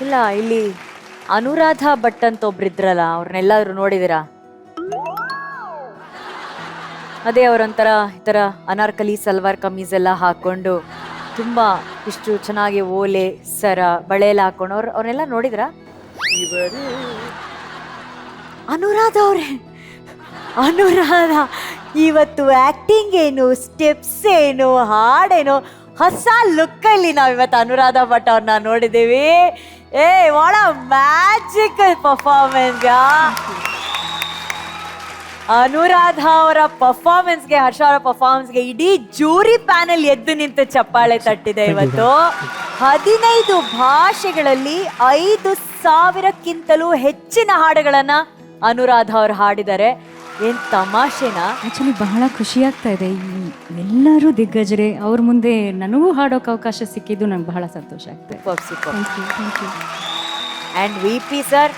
ಇಲ್ಲ ಇಲ್ಲಿ ಅನುರಾಧ ಭಟ್ ಅಂತ ಒಬ್ರಿದ್ರಲ್ಲ, ಅವ್ರನ್ನೆಲ್ಲಾದ್ರೂ ನೋಡಿದಿರಾ? ಅದೇ ಅವರೊಂಥರ ಈ ಥರ ಅನಾರ್ಕಲಿ ಸಲ್ವಾರ್ ಕಮೀಸ್ ಎಲ್ಲ ಹಾಕೊಂಡು ತುಂಬ ಇಷ್ಟು ಚೆನ್ನಾಗಿ ಓಲೆ ಸರ ಬಳೆ ಎಲ್ಲ ಹಾಕೊಂಡು ಅವ್ರನ್ನೆಲ್ಲ ನೋಡಿದ್ರಾ? ಅನುರಾಧ ಅವ್ರೆ, ಅನುರಾಧ ಇವತ್ತು ಆಕ್ಟಿಂಗ್ ಏನು, ಸ್ಟೆಪ್ಸ್ ಏನು, ಹಾಡೇನು, ಹೊಸ ಲುಕ್ಕಲ್ಲಿ ನಾವಿವತ್ತು ಅನುರಾಧ ಭಟ್ ಅವ್ರನ್ನ ನೋಡಿದ್ದೀವಿ. What a magical performance. Anuradha ಅವರ ಪರ್ಫಾರ್ಮೆನ್ಸ್ಗೆ, ಹರ್ಷ ಅವರ ಪರ್ಫಾರ್ಮೆನ್ಸ್ಗೆ ಇಡೀ ಜೂರಿ ಪ್ಯಾನೆಲ್ ಎದ್ದು ನಿಂತು ಚಪ್ಪಾಳೆ ತಟ್ಟಿದೆ. ಇವತ್ತು 15 ಭಾಷೆಗಳಲ್ಲಿ 5,000ಕ್ಕಿಂತಲೂ ಹೆಚ್ಚಿನ ಹಾಡುಗಳನ್ನ ಅನುರಾಧ ಅವರು ಹಾಡಿದ್ದಾರೆ. ಏನ್ ತಮಾಷೆನಾ? ಆಕ್ಚುಲಿ ಬಹಳ ಖುಷಿ ಆಗ್ತಾ ಇದೆ. ಎಲ್ಲರೂ ದಿಗ್ಗಜರೇ, ಅವ್ರ ಮುಂದೆ ನನಗೂ ಹಾಡೋಕೆ ಅವಕಾಶ ಸಿಕ್ಕಿದ್ದು ನಂಗೆ ಬಹಳ ಸಂತೋಷ ಆಗ್ತದೆ. Thank you. And VP sir,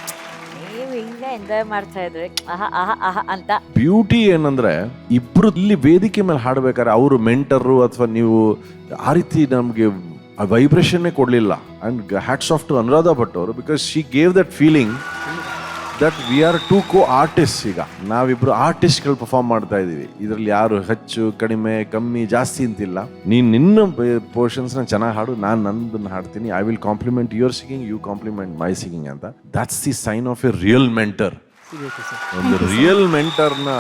ನೀವು ಹಿಂಗೆ ಎಂಜಾಯ್ ಮಾಡ್ತಾ ಇದ್ರಿ ಆಹಾ ಆಹಾ ಆಹಾ ಅಂತ. ಬ್ಯೂಟಿ ಏನಂದ್ರೆ ಇಬ್ರು ಇಲ್ಲಿ ವೇದಿಕೆ ಮೇಲೆ ಹಾಡ್ಬೇಕಾದ್ರೆ ಅವರು ಮೆಂಟರು ಅಥವಾ ನೀವು ಆ ರೀತಿ ನಮ್ಗೆ ವೈಬ್ರೇಷನ್ನೇ ಕೊಡ್ಲಿಲ್ಲ. And hats off to Anuradha Bhat ಅವರು, because she gave that feeling that we are two co artist. ಈಗ ನಾವಿಬ್ರು ಆರ್ಟಿಸ್ಟ್ಗಳು ಪರ್ಫಾರ್ಮ್ ಮಾಡ್ತಾ ಇದೀವಿ. ಇದರಲ್ಲಿ ಯಾರು ಹೆಚ್ಚು ಕಡಿಮೆ ಕಮ್ಮಿ ಜಾಸ್ತಿ ಅಂತಿಲ್ಲ. ನೀನ್ ನಿನ್ನ ಪೋರ್ಷನ್ಸ್ ನ ಚೆನ್ನಾಗಿ ಹಾಡು, ನಾನು ನಂದನ್ನ ಹಾಡ್ತೀನಿ. I will compliment your singing, you compliment my singing ಅಂತ. That's the sign of a real mentor. ಒಂದು ರಿಯಲ್ ಮೆಂಟರ್ನ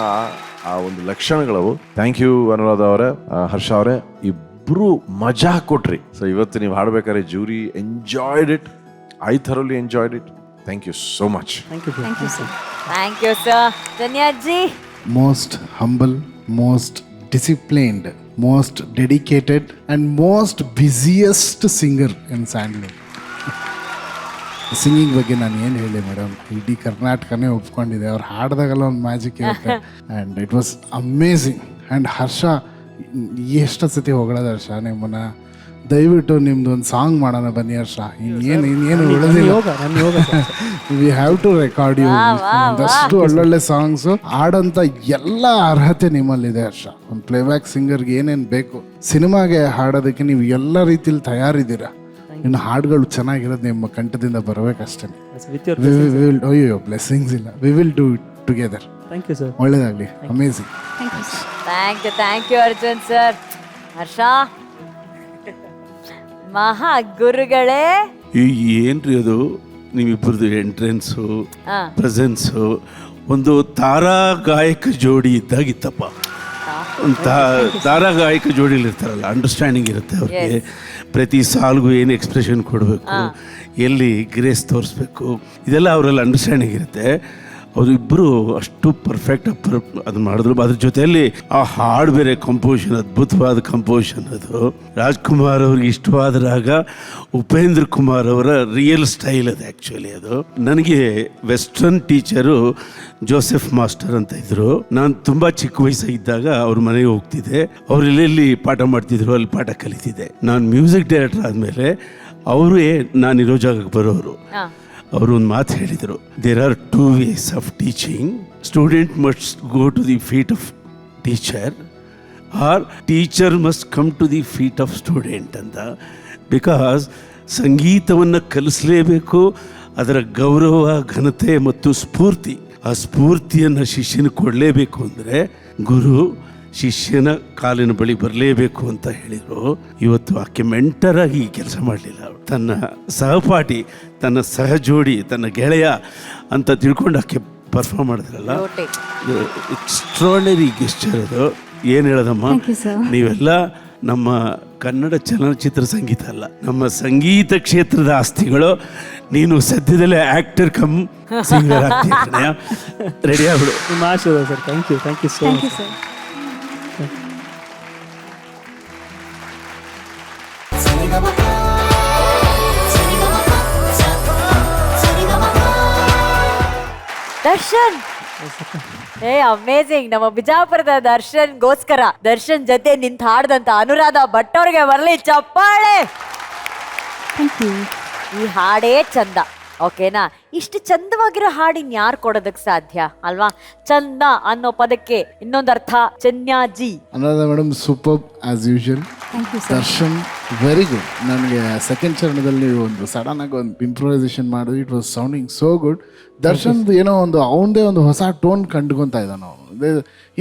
ಆ ಒಂದು ಲಕ್ಷಣಗಳವು. ಥ್ಯಾಂಕ್ ಯು ಅನುರಾಧ ಅವರೇ, ಹರ್ಷ ಅವರೇ, ಇಬ್ರು ಮಜಾ ಕೊಟ್ರಿ. ಸೊ ಇವತ್ತು ನೀವು ಹಾಡ್ಬೇಕಾದ್ರೆ jury enjoyed it. I thoroughly enjoyed it. Thank you so much. Thank you, sir. Thank you, sir. Danyaji. Most humble, most disciplined, most dedicated, and most busiest singer in Sandalwood. Singing ಬಗ್ಗೆ ನಾನು ಏನು ಹೇಳಿ madam, ಇಡೀ ಕರ್ನಾಟಕನೇ ಒಪ್ಕೊಂಡಿದೆ. ಅವ್ರು ಹಾಡಿದಾಗೆಲ್ಲ ಒಂದು magic ಇರುತ್ತೆ. And it was amazing. And Harsha, ಎಷ್ಟು ಸತಿ ಹೊಗಳೋದು ಹರ್ಷ ನಿಮ್ಮನ್ನ. ದಯವಿಟ್ಟು ನಿಮ್ದು ಒಂದು ಸಾಂಗ್ ಮಾಡೋಣ ಬನ್ನಿ ಹರ್ಷ. ಇನ್ನೇನು ಉಳಿದಿಲ್ಲ. We have to record you. ಒಂದಷ್ಟು ಒಳ್ಳೊಳ್ಳೆ ಸಾಂಗ್ಸು ಆಡೋಂಥ ಎಲ್ಲ ಅರ್ಹತೆ ನಿಮ್ಮಲ್ಲಿದೆ ಹರ್ಷ. ಒಂದು ಪ್ಲೇಬ್ಯಾಕ್ ಸಿಂಗರ್ಗೆ ಏನೇನು ಬೇಕು ಸಿನಿಮಾಗೆ ಹಾಡೋದಕ್ಕೆ ನೀವು ಎಲ್ಲ ರೀತಿಲಿ ತಯಾರಿದ್ದೀರಾ. ಇನ್ನು ಹಾಡುಗಳು ಚೆನ್ನಾಗಿರೋದು ನಿಮ್ಮ ಕಂಠದಿಂದ ಬರಬೇಕಷ್ಟೇ. ಅಯ್ಯೋ ಬ್ಲೆಸ್ಸಿಂಗ್ಸ್ ಇಲ್ಲ. We will do it together. Thank you sir. ಒಳ್ಳೇದಾಗಲಿ. Amazing. Thank you Arjun sir. Harsha, ಮಹಾ ಗುರುಗಳೇ, ಏನ್ರಿ ಅದು ನಿಮ್ಮಿಬ್ಬರದು ಎಂಟ್ರೆನ್ಸು, ಪ್ರೆಸೆನ್ಸು ಒಂದು ತಾರಾ ಗಾಯಕ ಜೋಡಿ ಇದ್ದಾಗಿತ್ತಪ್ಪ. ಒಂದು ತಾರಾ ಗಾಯಕ ಜೋಡಿಲಿರ್ತಾರಲ್ಲ, ಅಂಡರ್ಸ್ಟ್ಯಾಂಡಿಂಗ್ ಇರುತ್ತೆ ಅವ್ರಿಗೆ. ಪ್ರತಿ ಸಾಲ್ಗೂ ಏನು ಎಕ್ಸ್ಪ್ರೆಷನ್ ಕೊಡಬೇಕು, ಎಲ್ಲಿ ಗ್ರೇಸ್ ತೋರಿಸ್ಬೇಕು, ಇದೆಲ್ಲ ಅವರೆಲ್ಲ ಅಂಡರ್ಸ್ಟ್ಯಾಂಡಿಂಗ್ ಇರುತ್ತೆ. ಅವರು ಇಬ್ಬರು ಅಷ್ಟು ಪರ್ಫೆಕ್ಟ್ ಅದನ್ನ ಮಾಡಿದ್ರು. ಅದ್ರ ಜೊತೆಯಲ್ಲಿ ಆ ಹಾಡು ಬೇರೆ ಕಂಪೋಸಿಷನ್, ಅದ್ಭುತವಾದ ಕಂಪೋಸಿಷನ್ ಅದು. ರಾಜ್ಕುಮಾರ್ ಅವ್ರಿಗೆ ಇಷ್ಟವಾದ ರಾಗ, ಉಪೇಂದ್ರ ಕುಮಾರ್ ಅವರ ರಿಯಲ್ ಸ್ಟೈಲ್ ಅದು. ಆ್ಯಕ್ಚುಲಿ ಅದು ನನಗೆ ವೆಸ್ಟರ್ನ್ ಟೀಚರು ಜೋಸೆಫ್ ಮಾಸ್ಟರ್ ಅಂತ ಇದ್ರು. ನಾನು ತುಂಬ ಚಿಕ್ಕ ವಯಸ್ಸಾಗಿದ್ದಾಗ ಅವ್ರ ಮನೆಗೆ ಹೋಗ್ತಿದ್ದೆ. ಅವ್ರು ಎಲ್ಲೆಲ್ಲಿ ಪಾಠ ಮಾಡ್ತಿದ್ರು ಅಲ್ಲಿ ಪಾಠ ಕಲಿತಿದ್ದೆ. ನಾನು ಮ್ಯೂಸಿಕ್ ಡೈರೆಕ್ಟರ್ ಆದಮೇಲೆ ಅವರೇ ನಾನಿರೋ ಜಾಗಕ್ಕೆ ಬರೋರು. ಅವರು ಒಂದು ಮಾತು ಹೇಳಿದರು, there are 2 ways of teaching. Student must go to the feet of teacher, or teacher must come to the feet of student ಅಂತ. ಬಿಕಾಸ್ ಸಂಗೀತವನ್ನು ಕಲಿಸಲೇಬೇಕು. ಅದರ ಗೌರವ, ಘನತೆ ಮತ್ತು ಸ್ಫೂರ್ತಿ, ಆ ಸ್ಫೂರ್ತಿಯನ್ನು ಶಿಷ್ಯನ ಕೊಡಲೇಬೇಕು ಅಂದರೆ ಗುರು ಶಿಷ್ಯನ ಕಾಲಿನ ಬಳಿ ಬರಲೇಬೇಕು ಅಂತ ಹೇಳಿದರು. ಇವತ್ತು ಆಕೆ ಮೆಂಟರಾಗಿ ಕೆಲಸ ಮಾಡಲಿಲ್ಲ. ತನ್ನ ಸಹಪಾಠಿ, ತನ್ನ ಸಹಜೋಡಿ, ತನ್ನ ಗೆಳೆಯ ಅಂತ ತಿಳ್ಕೊಂಡು ಆಕೆ ಪರ್ಫಾರ್ಮ್ ಮಾಡಿದ್ರಲ್ಲ, ಎಕ್ಸ್ಟ್ರಾರ್ಡಿನರಿ ಗೆಸ್ಚರ್ ಅದು. ಏನು ಹೇಳೋದಮ್ಮ, ನೀವೆಲ್ಲ ನಮ್ಮ ಕನ್ನಡ ಚಲನಚಿತ್ರ ಸಂಗೀತ ಅಲ್ಲ, ನಮ್ಮ ಸಂಗೀತ ಕ್ಷೇತ್ರದ ಆಸ್ತಿಗಳು. ನೀನು ಸದ್ಯದಲ್ಲೇ ಆಕ್ಟರ್ ಕಮ್ ಸಿಂಗರ್ ಆಗ್ತೀಯ. ರೆಡಿ ಆಗ್ಬಿಡು. ನಿಮ್ಮ ಆಶೀರ್ವಾದ sir. Thank you so much sir. Darshan, amazing. ನಮ್ಮ ಬಿಜಾಪುರದ ದರ್ಶನ್ಗೋಸ್ಕರ, ದರ್ಶನ್ ಜೊತೆ ನಿಂತು ಹಾಡ್ದಂತ ಅನುರಾಧ ಭಟ್ ಅವ್ರಿಗೆ ಬರಲಿ ಚಪ್ಪಾಳೆ. ಈ ಹಾಡೇ ಚಂದ, ಓಕೆನಾ? ಇಷ್ಟು ಚಂದವಾಗಿರೋ ಹಾಡಿನ ಯಾರು ಕೊಡೋದಕ್ಕೆ ಸಾಧ್ಯ ಅಲ್ವಾ? ಚಂದ ಅನ್ನೋ ಪದಕ್ಕೆ ಇನ್ನೊಂದು ಅರ್ಥ ಚನ್ಯಾಜಿ. Anuradha madam, super as usual. Darshan very good. ನನಗೆ ಸೆಕೆಂಡ್ ಚರಣದಲ್ಲಿ ಒಂದು ಸಡನ್ ಆಗಿ ಒಂದು ಇಂಪ್ರೂವೈಸೇಷನ್ ಮಾಡಿದ್ವಿ. It was sounding so good. ದರ್ಶನ್ದು ಏನೋ ಒಂದು ಅವನದೇ ಒಂದು ಹೊಸ ಟೋನ್ ಕಂಡುಕೊತಾ ಇದ್ದಾನೆ ಅವನು.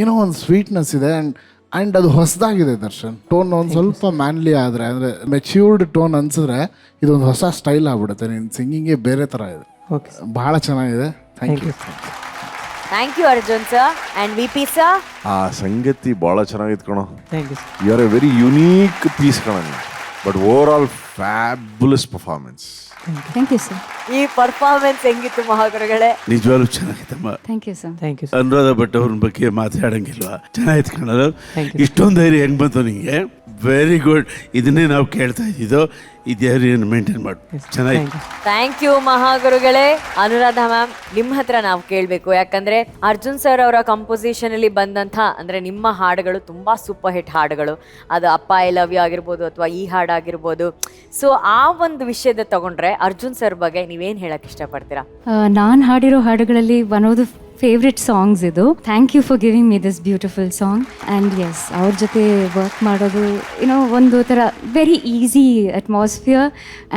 ಏನೋ ಒಂದು ಸ್ವೀಟ್ನೆಸ್ ಇದೆ ಆ್ಯಂಡ್ ಅದು ಹೊಸದಾಗಿದೆ ದರ್ಶನ್. ಟೋನ್ ಒಂದು ಸ್ವಲ್ಪ ಮ್ಯಾನ್ಲಿ ಆದರೆ ಅಂದರೆ ಮೆಚ್ಯೂರ್ಡ್ ಟೋನ್ ಅನ್ಸಿದ್ರೆ ಇದೊಂದು ಹೊಸ ಸ್ಟೈಲ್ ಆಗ್ಬಿಡುತ್ತೆ. ನಿನ್ನ ಸಿಂಗಿಂಗೇ ಬೇರೆ ಥರ ಇದೆ. ಓಕೆ ಭಾಳ ಚೆನ್ನಾಗಿದೆ. Thank you. Thank you Arjun sir. And V P sir, ಆ ಸಂಗತಿ ಭಾಳ ಚೆನ್ನಾಗಿತ್ತು ಕಣೋ. Thank you sir. You are a very unique piece ಕಣ ನೀವು. But overall fabulous performance. Thank you sir. ಈ ಪರ್ಫಾರ್ಮೆನ್ಸ್ ಹೆಂಗಿತ್ತು ಮಹಾಗುರುಗಳೇ? ನಿಜವಾಗ್ಲೂ ಚೆನ್ನಾಗಿತ್ತಮ್ಮ. Thank you sir. Thank you sir. Anuradha Bhat ಅವ್ರ ಬಗ್ಗೆ ಮಾತಾಡಂಗಿಲ್ವಾ? ಚೆನ್ನಾಗಿತ್ತು ಕಣದು. Thank you. ಇಷ್ಟೊಂದು ಧೈರ್ಯ ಹೆಂಗೆ ಬಂತು ನಿಮಗೆ? Very good. ಇದನ್ನೇ ನಾವು ಕೇಳ್ತಾ ಇದ್ದಿದ್ದು. ಈ ಧೈರ್ಯನ ಮೇಂಟೈನ್ ಮಾಡು. ಚೆನ್ನಾಗಿತ್ತು. ಥ್ಯಾಂಕ್ ಯು ಮಹಾಗುರುಗಳೇ. ಅನುರಾಧ ಮ್ಯಾಮ್, ನಿಮ್ಮ ಹತ್ರ ನಾವು ಕೇಳಬೇಕು, ಯಾಕಂದ್ರೆ ಅರ್ಜುನ್ ಸರ್ ಅವರ ಕಂಪೋಸಿಷನ್ ಅಲ್ಲಿ ಬಂದಂಥ ಅಂದ್ರೆ ನಿಮ್ಮ ಹಾಡುಗಳು ತುಂಬಾ ಸೂಪರ್ ಹಿಟ್ ಹಾಡುಗಳು. ಅದು ಅಪ್ಪ ಐ ಲವ್ ಯು ಆಗಿರ್ಬೋದು ಅಥವಾ ಈ ಹಾಡಾಗಿರ್ಬೋದು. ಸೊ ಆ ಒಂದು ವಿಷಯದ ತಗೊಂಡ್ರೆ ಅರ್ಜುನ್ ಸರ್ ಬಗ್ಗೆ ನೀವೇನು ಹೇಳಕ್ ಇಷ್ಟಪಡ್ತೀರಾ? ನಾನು ಹಾಡಿರೋ ಹಾಡುಗಳಲ್ಲಿ one of the favourite songs ಇದು. Thank you for giving me this beautiful song. And yes, ಅವ್ರ ಜೊತೆ ವರ್ಕ್ ಮಾಡೋದು ಏನೋ ಒಂದು ಥರ ವೆರಿ ಈಸಿ ಅಟ್ಮಾಸ್ಫಿಯರ್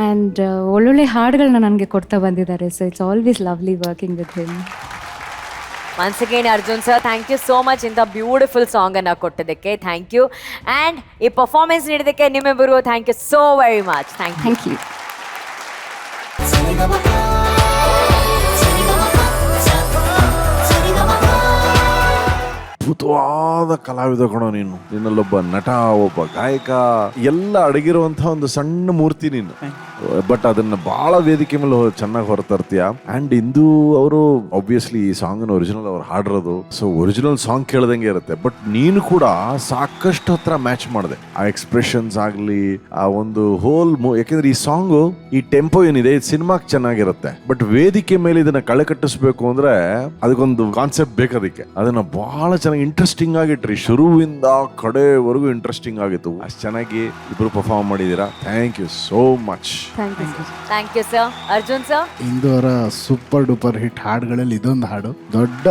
ಆ್ಯಂಡ್ ಒಳ್ಳೊಳ್ಳೆ ಹಾಡುಗಳನ್ನ ನನಗೆ ಕೊಡ್ತಾ ಬಂದಿದ್ದಾರೆ. So it's always lovely working with him. Once again Arjun sir, thank you so much ಇಂಥ ಬ್ಯೂಟಿಫುಲ್ ಸಾಂಗ್ ಅನ್ನು ಕೊಟ್ಟಿದ್ದಕ್ಕೆ. Thank you. ಆ್ಯಂಡ್ ಈ ಪರ್ಫಾರ್ಮೆನ್ಸ್ ನೀಡಿದ್ದಕ್ಕೆ ನಿಮ್ಮಿಬ್ಬರು thank you so very much. Thank you. Thank you. ಅದ್ಭುತವಾದ ಕಲಾವಿದ ಕಣೋ ನೀನು. ನಿನ್ನಲ್ಲೊಬ್ಬ ನಟ, ಒಬ್ಬ ಗಾಯಕ, ಎಲ್ಲ ಅಡಗಿರುವಂತಹ ಒಂದು ಸಣ್ಣ ಮೂರ್ತಿ ನೀನು. ಬಟ್ ಅದನ್ನ ಬಹಳ ವೇದಿಕೆ ಮೇಲೆ ಚೆನ್ನಾಗಿ ಹೊರತರ್ತೀಯ. ಅಂಡ್ ಇಂದು ಅವರು ಆಬ್ವಿಯಸ್ಲಿ ಈ ಸಾಂಗ್ ಒರಿಜಿನಲ್ ಅವ್ರು ಹಾಡಿರೋದು. ಸೊ ಒರಿಜಿನಲ್ ಸಾಂಗ್ ಕೇಳ್ದಂಗೆ ಇರುತ್ತೆ. ಬಟ್ ನೀನು ಕೂಡ ಸಾಕಷ್ಟು ಹತ್ರ ಮ್ಯಾಚ್ ಮಾಡಿದೆ. ಆ ಎಕ್ಸ್ಪ್ರೆಷನ್ಸ್ ಆಗ್ಲಿ, ಆ ಒಂದು ಹೋಲ್ ಯಾಕೆಂದ್ರೆ ಈ ಸಾಂಗು ಈ ಟೆಂಪೋ ಏನಿದೆ ಇದು ಸಿನಿಮಾಗೆ ಚೆನ್ನಾಗಿರುತ್ತೆ. ಬಟ್ ವೇದಿಕೆ ಮೇಲೆ ಇದನ್ನ ಕಳೆ ಕಟ್ಟಿಸ್ಬೇಕು ಅಂದ್ರೆ ಅದಕ್ಕೊಂದು ಕಾನ್ಸೆಪ್ಟ್ ಬೇಕದಕ್ಕೆ. ಅದನ್ನ ಬಹಳ ಚೆನ್ನಾಗಿ ಇಂಟ್ರೆಸ್ಟಿಂಗ್ ಆಗಿಟ್ರಿ. ಶುರುವಿಂದ ಕಡೆವರೆಗೂ ಇಂಟ್ರೆಸ್ಟಿಂಗ್ ಆಗಿತ್ತು. ಅಷ್ಟು ಚೆನ್ನಾಗಿ ಇಬ್ರು ಪರ್ಫಾರ್ಮ್ ಮಾಡಿದೀರಾ. Thank you so much. Thank you sir. Arjun sir, ಇಂದು ಅವರ ಸೂಪರ್ ಡೂಪರ್ ಹಿಟ್ ಹಾಡುಗಳಲ್ಲಿ ಇದೊಂದು ಹಾಡು. ದೊಡ್ಡ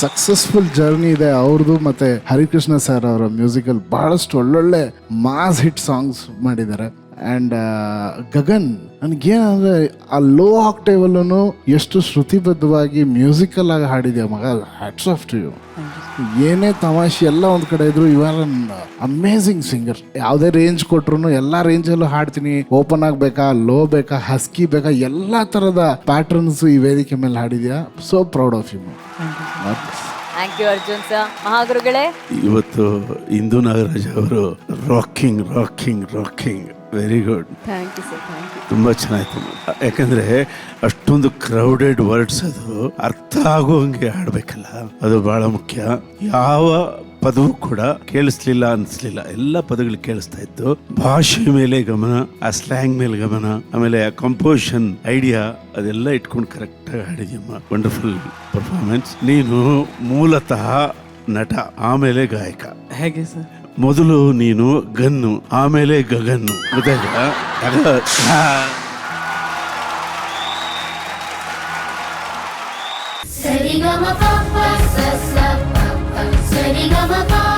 ಸಕ್ಸಸ್ಫುಲ್ ಜರ್ನಿ ಇದೆ ಅವ್ರದ್ದು. ಮತ್ತೆ ಹರಿಕೃಷ್ಣ ಸರ್ ಅವರ ಮ್ಯೂಸಿಕಲ್ ಬಹಳಷ್ಟು ಒಳ್ಳೊಳ್ಳೆ ಮಾಸ್ ಹಿಟ್ ಸಾಂಗ್ಸ್ ಮಾಡಿದ್ದಾರೆ. ಆ್ಯಂಡ್ ಗಗನ್, ನನಗೇನಂದ್ರೆ ಆ ಲೋ ಆಕ್ಟೇವಲ್ಲೂ ಎಷ್ಟು ಶ್ರುತಿಬದ್ಧವಾಗಿ ಮ್ಯೂಸಿಕಲ್ ಆಗಿ ಹಾಡಿದ್ಯಾ ಮಗ. Hats off to you. ಏನೇ ತಮಾಷೆ ಎಲ್ಲ ಒಂದು ಕಡೆ ಇದ್ರು, you are an amazing singer. ಯಾವುದೇ ರೇಂಜ್ ಕೊಟ್ರು ಎಲ್ಲ ರೇಂಜಲ್ಲೂ ಹಾಡ್ತೀನಿ. ಓಪನ್ ಆಗಬೇಕಾ, ಲೋ ಬೇಕಾ, ಹಸ್ಕಿ ಬೇಕಾ, ಎಲ್ಲ ಥರದ ಪ್ಯಾಟರ್ನ್ಸ್ ಈ ವೇದಿಕೆ ಮೇಲೆ ಹಾಡಿದ್ಯಾ. So proud of you. Thank you Arjun sir. ಮಹಾಗುರುಗಳೇ, ಇವತ್ತು ಇಂದು ನಾಗರಾಜ್ ಅವರು rocking very good. Thank you sir. Thank you. ತುಂಬ ಚೆನ್ನಾಯ್ತು. ಯಾಕಂದ್ರೆ ಅಷ್ಟೊಂದು ಕ್ರೌಡೆಡ್ ವರ್ಡ್ಸ್, ಅದು ಅರ್ಥ ಆಗುವಂಗೆ ಹಾಡ್ಬೇಕಲ್ಲ, ಅದು ಬಹಳ ಮುಖ್ಯ. ಯಾವ ಪದವು ಕೂಡ ಕೇಳಿಸ್ಲಿಲ್ಲ ಅನ್ಸ್ಲಿಲ್ಲ, ಎಲ್ಲ ಪದಗಳು ಕೇಳಿಸ್ತಾ ಇತ್ತು. ಭಾಷೆ ಮೇಲೆ ಗಮನ, ಆ ಸ್ಲ್ಯಾಂಗ್ ಮೇಲೆ ಗಮನ, ಆಮೇಲೆ ಆ ಕಂಪೋಸಿಷನ್ ಐಡಿಯಾ ಅದೆಲ್ಲ ಇಟ್ಕೊಂಡು ಕರೆಕ್ಟಾಗಿ ಹಾಡಿದ್ಯಮ್ಮ. Wonderful performance. ನೀನು ಮೂಲತಃ ನಟ, ಆಮೇಲೆ ಗಾಯಕ. ಹೇಗೆ ಸರ್? ಮೊದಲು ನೀನು ಗನ್ನು, ಆಮೇಲೆ ಗಗನ್ನು. ಗೊತ್ತಾಯ್ತಾ? Sari ga ma pa pa sa sa pa pa. Sari ga ma pa.